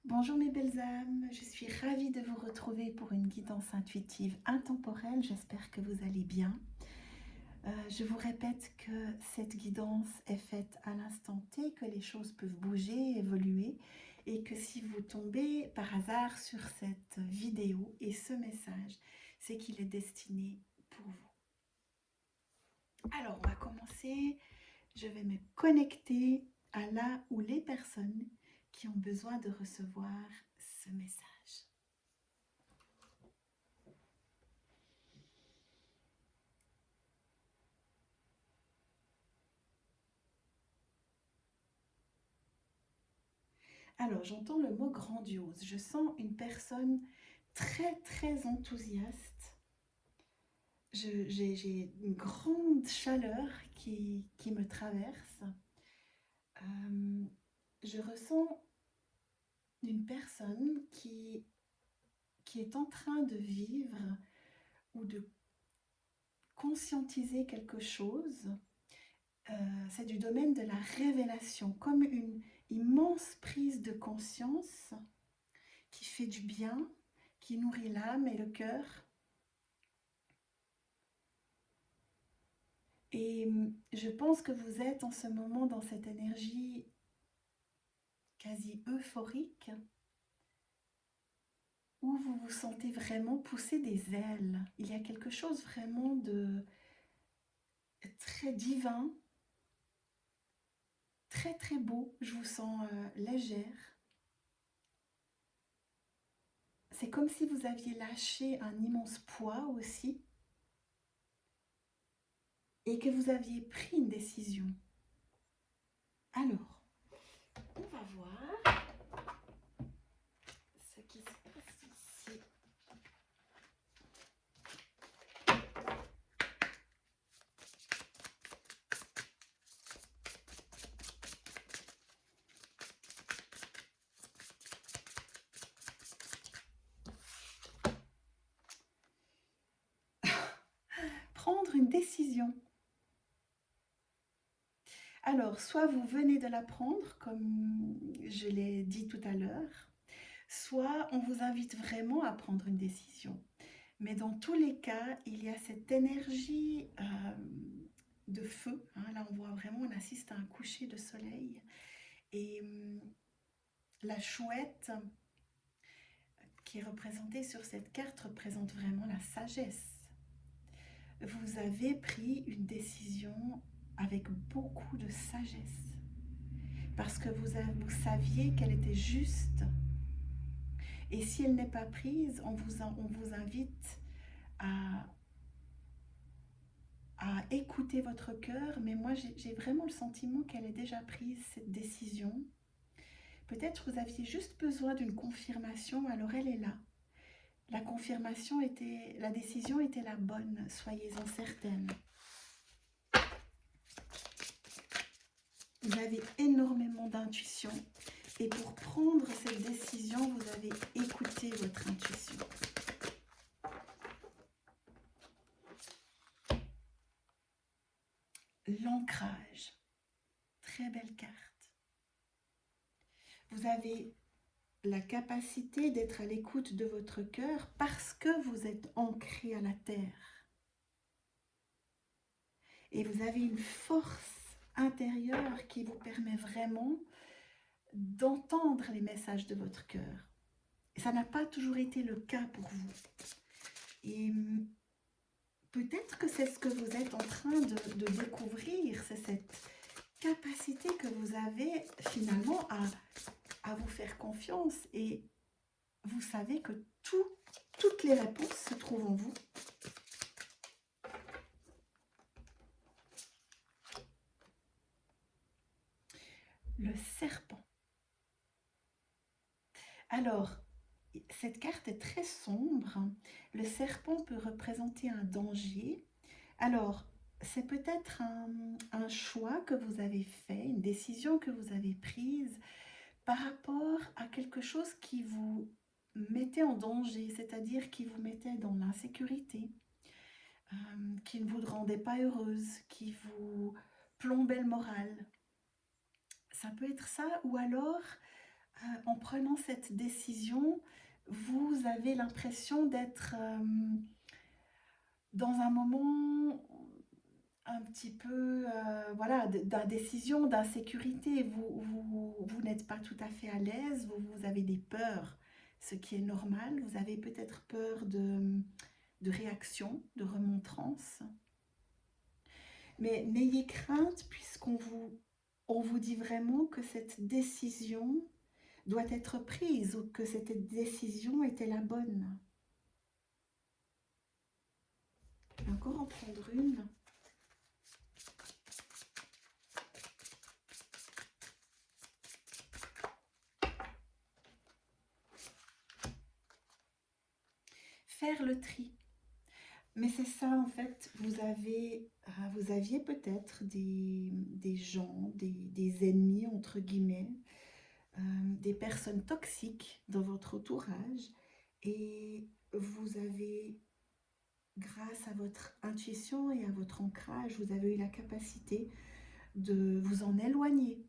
Bonjour mes belles âmes, je suis ravie de vous retrouver pour une guidance intuitive intemporelle. J'espère que vous allez bien. Je vous répète que cette guidance est faite à l'instant T, que les choses peuvent bouger, évoluer et que si vous tombez par hasard sur cette vidéo et ce message, c'est qu'il est destiné pour vous. Alors on va commencer. Je vais me connecter à là où les personnes qui ont besoin de recevoir ce message. Alors, j'entends le mot grandiose. Je sens une personne très enthousiaste. J'ai une grande chaleur qui me traverse. Euh, je ressens une personne qui est en train de vivre ou de conscientiser quelque chose. C'est du domaine de la révélation, comme une immense prise de conscience qui fait du bien, qui nourrit l'âme et le cœur. Et je pense que vous êtes en ce moment dans cette énergie quasi euphorique où vous vous sentez vraiment pousser des ailes. Il y a quelque chose vraiment de très divin, très beau. Je vous sens légère. C'est comme si vous aviez lâché un immense poids aussi et que vous aviez pris une décision. Alors, on va voir ce qui se passe ici. Prendre une décision. Alors, soit vous venez de la prendre, comme je l'ai dit tout à l'heure, soit on vous invite vraiment à prendre une décision. Mais dans tous les cas, il y a cette énergie de feu. Hein. Là, on voit vraiment, on assiste à un coucher de soleil. Et la chouette qui est représentée sur cette carte représente vraiment la sagesse. Vous avez pris une décision avec beaucoup de sagesse. Parce que vous saviez qu'elle était juste. Et si elle n'est pas prise, on vous invite à, à écouter votre cœur. Mais moi, j'ai vraiment le sentiment qu'elle est déjà prise, cette décision. Peut-être vous aviez juste besoin d'une confirmation, alors elle est là. La décision était la bonne, soyez-en certaine. Vous avez énormément d'intuition. Et pour prendre cette décision, vous avez écouté votre intuition. L'ancrage. Très belle carte. Vous avez la capacité d'être à l'écoute de votre cœur parce que vous êtes ancré à la terre. Et vous avez une force intérieure qui vous permet vraiment d'entendre les messages de votre cœur. Et ça n'a pas toujours été le cas pour vous. Et peut-être que c'est ce que vous êtes en train de découvrir, c'est cette capacité que vous avez finalement à vous faire confiance. Et vous savez que toutes les réponses se trouvent en vous. Le serpent. Alors, cette carte est très sombre. Le serpent peut représenter un danger. Alors, c'est peut-être un choix que vous avez fait, une décision que vous avez prise par rapport à quelque chose qui vous mettait en danger, c'est-à-dire qui vous mettait dans l'insécurité, qui ne vous rendait pas heureuse, qui vous plombait le moral. Ça peut être ça, ou alors En prenant cette décision, vous avez l'impression d'être dans un moment un petit peu voilà, d'indécision, d'insécurité. Vous n'êtes pas tout à fait à l'aise, vous avez des peurs, ce qui est normal. Vous avez peut-être peur de réaction, de remontrance. Mais n'ayez crainte on vous dit vraiment que cette décision doit être prise ou que cette décision était la bonne. Je vais encore en prendre une. Faire le tri. Mais c'est ça en fait, vous aviez peut-être des gens, des ennemis entre guillemets, des personnes toxiques dans votre entourage et vous avez, grâce à votre intuition et à votre ancrage, vous avez eu la capacité de vous en éloigner,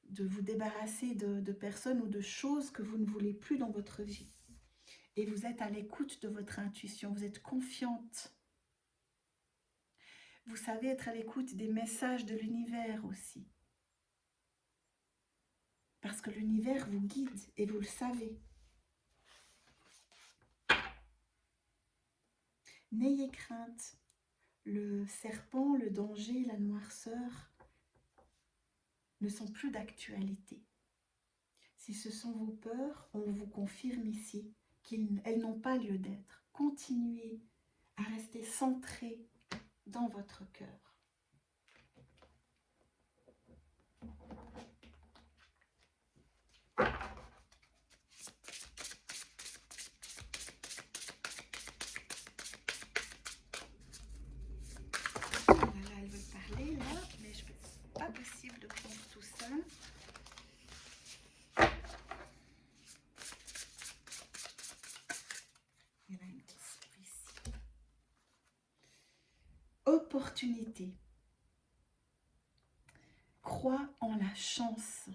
de vous débarrasser de personnes ou de choses que vous ne voulez plus dans votre vie. Et vous êtes à l'écoute de votre intuition, vous êtes confiante. Vous savez être à l'écoute des messages de l'univers aussi. Parce que l'univers vous guide et vous le savez. N'ayez crainte. Le serpent, le danger, la noirceur ne sont plus d'actualité. Si ce sont vos peurs, on vous confirme ici qu'elles n'ont pas lieu d'être. Continuez à rester centré dans votre cœur. Voilà, elle veut parler là, mais pas possible de prendre tout ça. Il y en a une qui sort ici. Opportunité. Crois en la chance.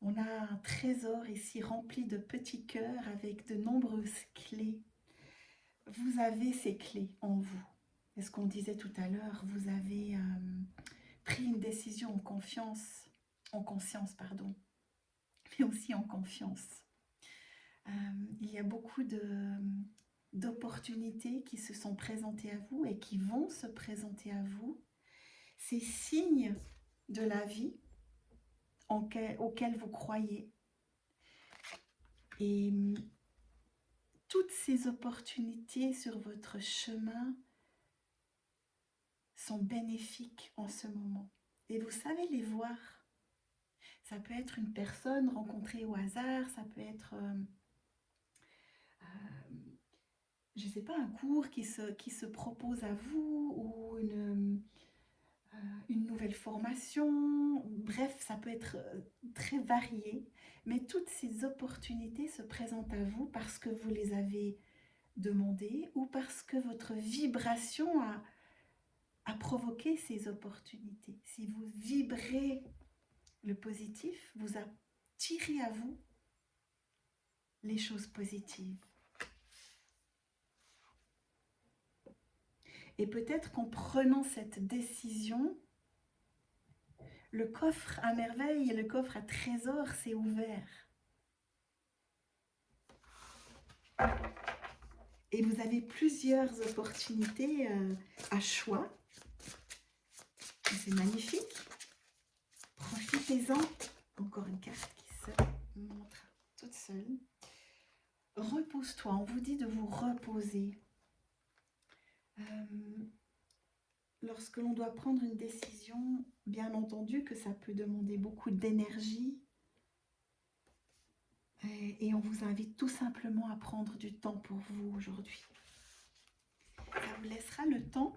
On a un trésor ici rempli de petits cœurs avec de nombreuses clés. Vous avez ces clés en vous. Et ce qu'on disait tout à l'heure, vous avez pris une décision en conscience, pardon, mais aussi en confiance. Il y a beaucoup d'opportunités qui se sont présentées à vous et qui vont se présenter à vous. Ces signes de la vie auxquels vous croyez. Et toutes ces opportunités sur votre chemin sont bénéfiques en ce moment. Et vous savez les voir. Ça peut être une personne rencontrée au hasard, ça peut être, je ne sais pas, un cours qui se propose à vous ou une nouvelle formation. Bref, ça peut être très varié. Mais toutes ces opportunités se présentent à vous parce que vous les avez demandées ou parce que votre vibration a provoqué ces opportunités. Si vous vibrez le positif, vous attirez à vous les choses positives. Et peut-être qu'en prenant cette décision, le coffre à merveille et le coffre à trésor s'est ouvert. Et vous avez plusieurs opportunités à choix. C'est magnifique. Profitez-en. Encore une carte qui se montre toute seule. Repose-toi. On vous dit de vous reposer. Lorsque l'on doit prendre une décision, bien entendu que ça peut demander beaucoup d'énergie. Et on vous invite tout simplement à prendre du temps pour vous aujourd'hui. Ça vous laissera le temps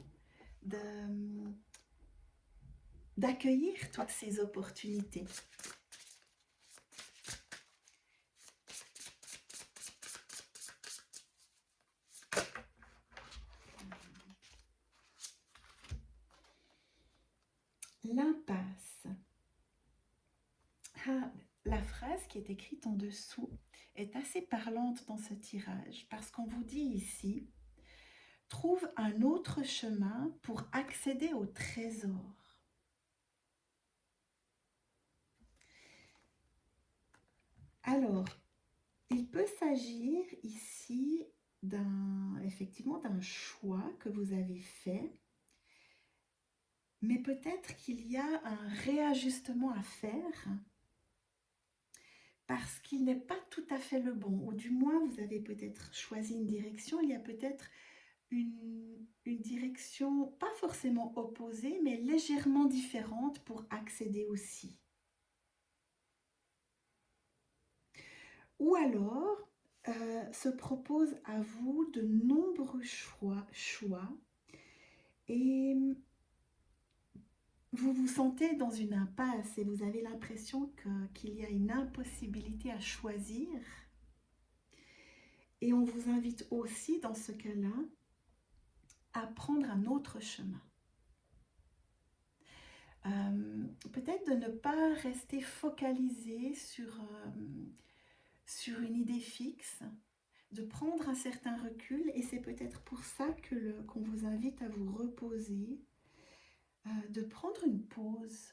d'accueillir toutes ces opportunités. L'impasse. Ah, phrase qui est écrite en dessous est assez parlante dans ce tirage parce qu'on vous dit ici, trouve un autre chemin pour accéder au trésor. Alors, il peut s'agir ici effectivement d'un choix que vous avez fait, mais peut-être qu'il y a un réajustement à faire parce qu'il n'est pas tout à fait le bon, ou du moins vous avez peut-être choisi une direction, il y a peut-être une direction pas forcément opposée, mais légèrement différente pour accéder aussi. Ou alors, se propose à vous de nombreux choix et vous vous sentez dans une impasse et vous avez l'impression qu'il y a une impossibilité à choisir. Et on vous invite aussi dans ce cas-là à prendre un autre chemin. Peut-être de ne pas rester focalisé sur une idée fixe, de prendre un certain recul, et c'est peut-être pour ça qu'on vous invite à vous reposer, de prendre une pause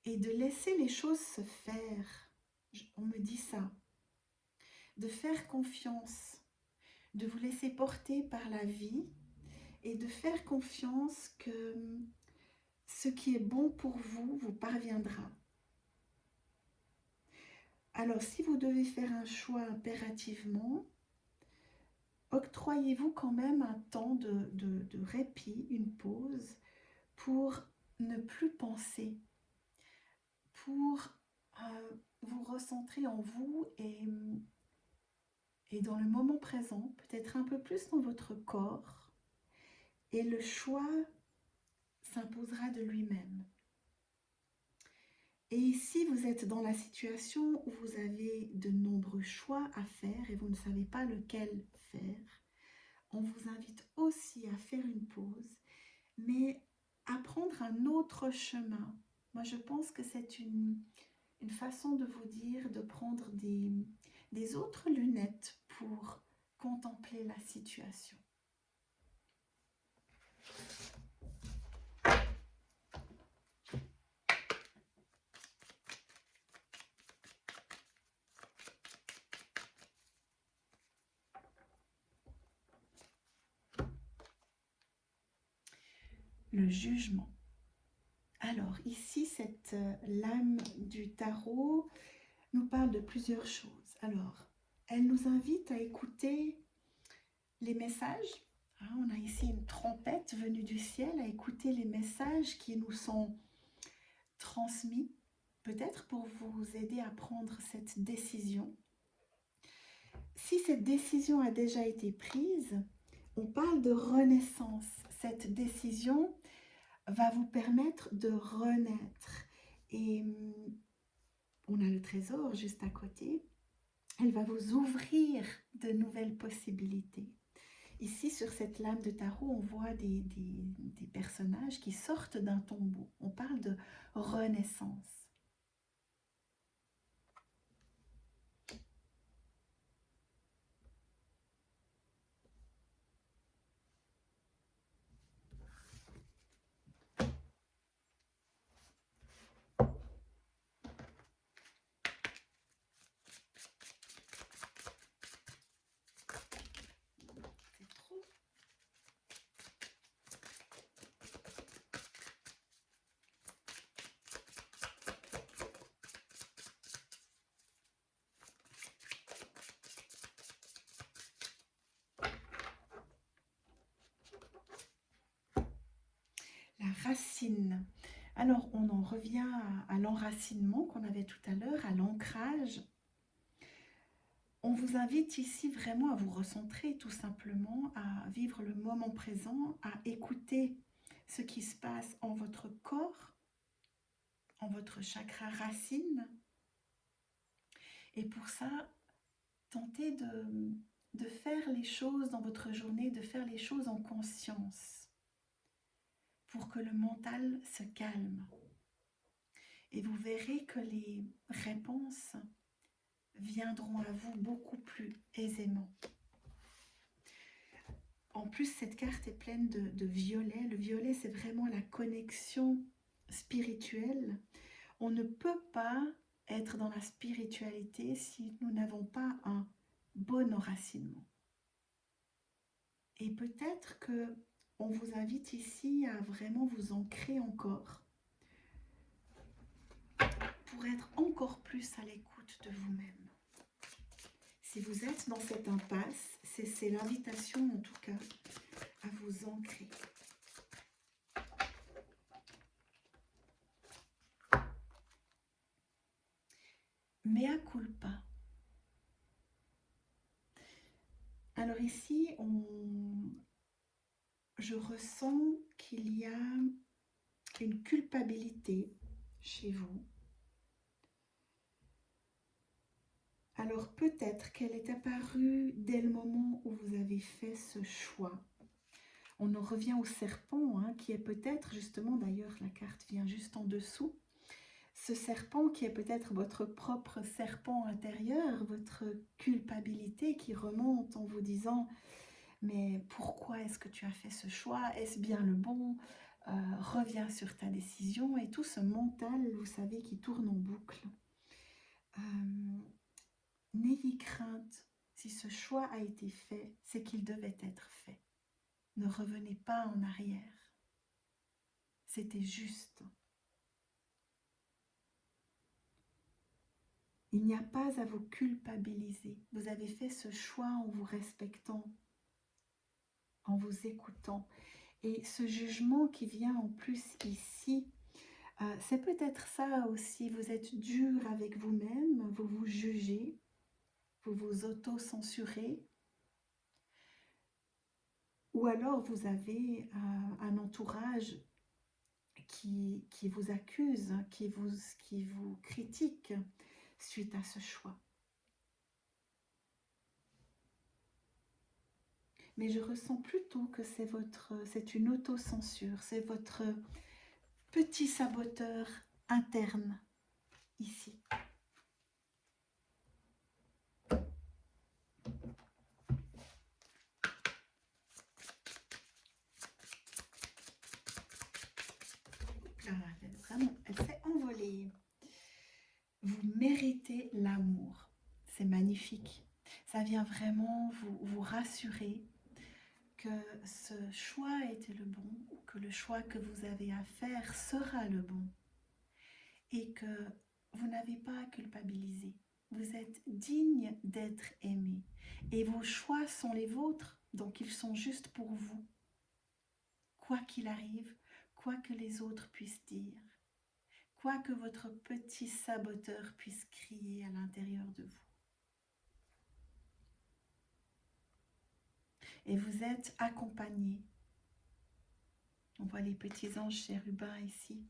et de laisser les choses se faire. On me dit ça, de faire confiance, de vous laisser porter par la vie et de faire confiance que ce qui est bon pour vous vous parviendra. Alors, si vous devez faire un choix impérativement, octroyez-vous quand même un temps de répit, une pause, pour ne plus penser, pour vous recentrer en vous et dans le moment présent, peut-être un peu plus dans votre corps, et le choix s'imposera de lui-même. Et ici, vous êtes dans la situation où vous avez de nombreux choix à faire et vous ne savez pas lequel faire. On vous invite aussi à faire une pause, mais à prendre un autre chemin. Moi, je pense que c'est une façon de vous dire de prendre des autres lunettes pour contempler la situation. Le jugement. Alors ici, cette lame du tarot nous parle de plusieurs choses. Alors, elle nous invite à écouter les messages. On a ici une trompette venue du ciel, à écouter les messages qui nous sont transmis, peut-être pour vous aider à prendre cette décision. Si cette décision a déjà été prise, on parle de renaissance. Cette décision va vous permettre de renaître. Et on a le trésor juste à côté. Elle va vous ouvrir de nouvelles possibilités. Ici, sur cette lame de tarot, on voit des personnages qui sortent d'un tombeau. On parle de renaissance. La racine. Alors, on en revient à l'enracinement qu'on avait tout à l'heure, à l'ancrage. On vous invite ici vraiment à vous recentrer, tout simplement, à vivre le moment présent, à écouter ce qui se passe en votre corps, en votre chakra racine. Et pour ça, tentez de faire les choses dans votre journée, de faire les choses en conscience, pour que le mental se calme. Et vous verrez que les réponses viendront à vous beaucoup plus aisément. En plus, cette carte est pleine de violet. Le violet, c'est vraiment la connexion spirituelle. On ne peut pas être dans la spiritualité si nous n'avons pas un bon enracinement. Et peut-être que on vous invite ici à vraiment vous ancrer encore pour être encore plus à l'écoute de vous-même. Si vous êtes dans cette impasse, c'est l'invitation en tout cas à vous ancrer. Mea culpa. Alors ici, je ressens qu'il y a une culpabilité chez vous. Alors peut-être qu'elle est apparue dès le moment où vous avez fait ce choix. On en revient au serpent, hein, qui est peut-être justement, d'ailleurs la carte vient juste en dessous, ce serpent qui est peut-être votre propre serpent intérieur, votre culpabilité qui remonte en vous disant « mais pourquoi est-ce que tu as fait ce choix? Est-ce bien le bon? Reviens sur ta décision » et tout ce mental, vous savez, qui tourne en boucle. N'ayez crainte, si ce choix a été fait, c'est qu'il devait être fait. Ne revenez pas en arrière. C'était juste. Il n'y a pas à vous culpabiliser. Vous avez fait ce choix en vous respectant, en vous écoutant. Et ce jugement qui vient en plus ici, c'est peut-être ça aussi. Vous êtes dur avec vous-même, vous vous jugez, vous vous auto-censurez. Ou alors vous avez un entourage qui vous accuse, qui vous critique suite à ce choix. Mais je ressens plutôt que c'est une autocensure, c'est votre petit saboteur interne ici. Vraiment, elle s'est envolée. Vous méritez l'amour. C'est magnifique. Ça vient vraiment vous rassurer que ce choix était le bon, ou que le choix que vous avez à faire sera le bon. Et que vous n'avez pas à culpabiliser. Vous êtes digne d'être aimé. Et vos choix sont les vôtres, donc ils sont juste pour vous. Quoi qu'il arrive, quoi que les autres puissent dire, quoi que votre petit saboteur puisse crier à l'intérieur de vous. Et vous êtes accompagné. On voit les petits anges chérubins ici.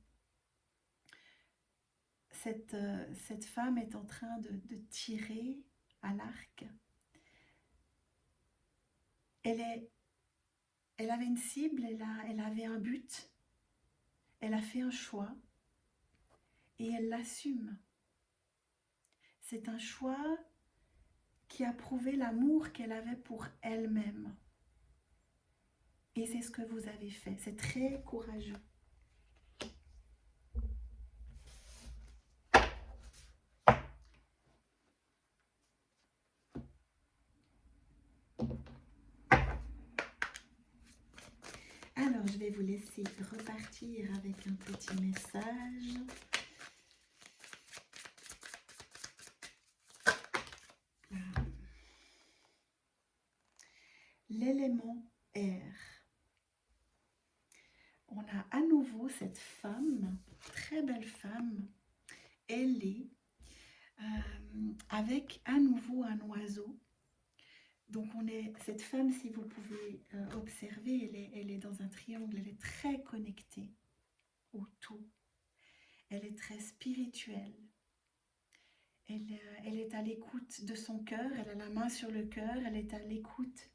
Cette femme est en train de tirer à l'arc. Elle avait une cible, elle avait un but. Elle a fait un choix et elle l'assume. C'est un choix qui a prouvé l'amour qu'elle avait pour elle-même. Et c'est ce que vous avez fait. C'est très courageux. Alors, je vais vous laisser repartir avec un petit message. L'élément air. On a à nouveau cette femme, très belle femme, ailée, avec à nouveau un oiseau. Donc cette femme, si vous pouvez observer, elle est dans un triangle, elle est très connectée au tout. Elle est très spirituelle. Elle est à l'écoute de son cœur, elle a la main sur le cœur, elle est à l'écoute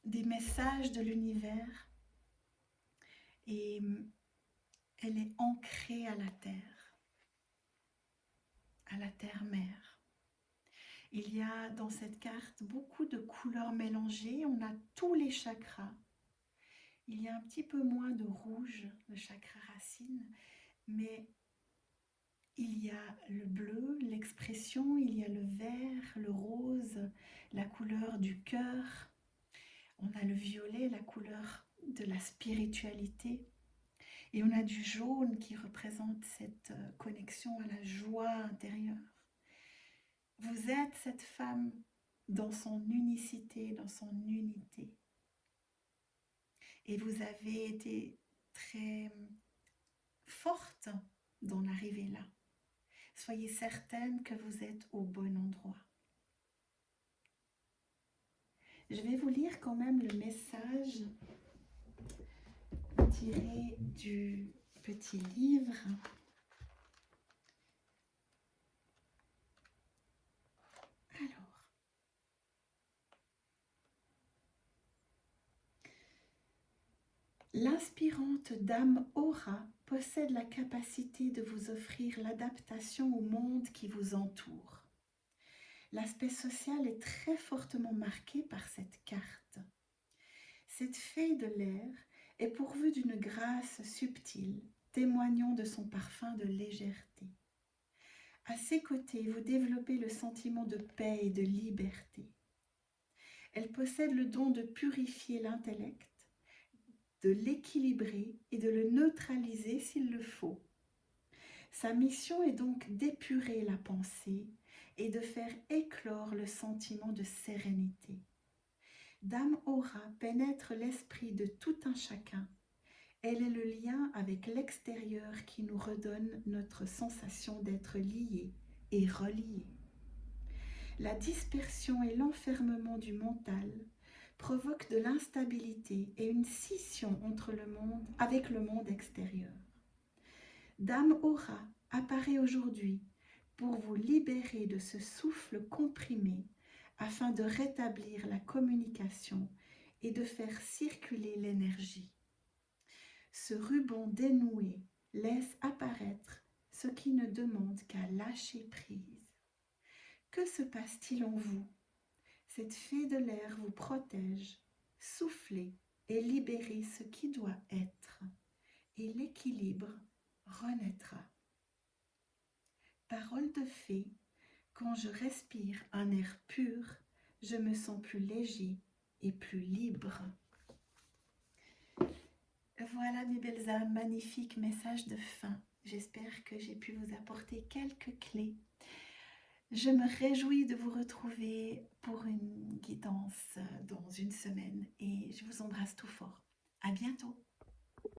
des messages de l'univers. Et elle est ancrée à la terre. à la terre-mère. Il y a dans cette carte beaucoup de couleurs mélangées. On a tous les chakras. Il y a un petit peu moins de rouge, le chakra racine, mais il y a le bleu, l'expression, il y a le vert, le rose, la couleur du cœur. On a le violet, la couleur de la spiritualité. Et on a du jaune qui représente cette connexion à la joie intérieure. Vous êtes cette femme dans son unicité, dans son unité. Et vous avez été très forte dans l'arrivée là. Soyez certaine que vous êtes au bon endroit. Je vais vous lire quand même le message tiré du petit livre. Alors, l'inspirante dame Aura possède la capacité de vous offrir l'adaptation au monde qui vous entoure. L'aspect social est très fortement marqué par cette carte. Cette fée de l'air est pourvue d'une grâce subtile, témoignant de son parfum de légèreté. À ses côtés, vous développez le sentiment de paix et de liberté. Elle possède le don de purifier l'intellect, de l'équilibrer et de le neutraliser s'il le faut. Sa mission est donc d'épurer la pensée et de faire éclore le sentiment de sérénité. Dame Aura pénètre l'esprit de tout un chacun. Elle est le lien avec l'extérieur qui nous redonne notre sensation d'être liés et reliés. La dispersion et l'enfermement du mental provoquent de l'instabilité et une scission entre avec le monde extérieur. Dame Aura apparaît aujourd'hui pour vous libérer de ce souffle comprimé afin de rétablir la communication et de faire circuler l'énergie. Ce ruban dénoué laisse apparaître ce qui ne demande qu'à lâcher prise. Que se passe-t-il en vous? Cette fée de l'air vous protège. Soufflez et libérez ce qui doit être, et l'équilibre renaîtra. Parole de fée, quand je respire un air pur, je me sens plus léger et plus libre. Voilà mes belles âmes, magnifique message de fin. J'espère que j'ai pu vous apporter quelques clés. Je me réjouis de vous retrouver pour une guidance dans une semaine et je vous embrasse tout fort. À bientôt.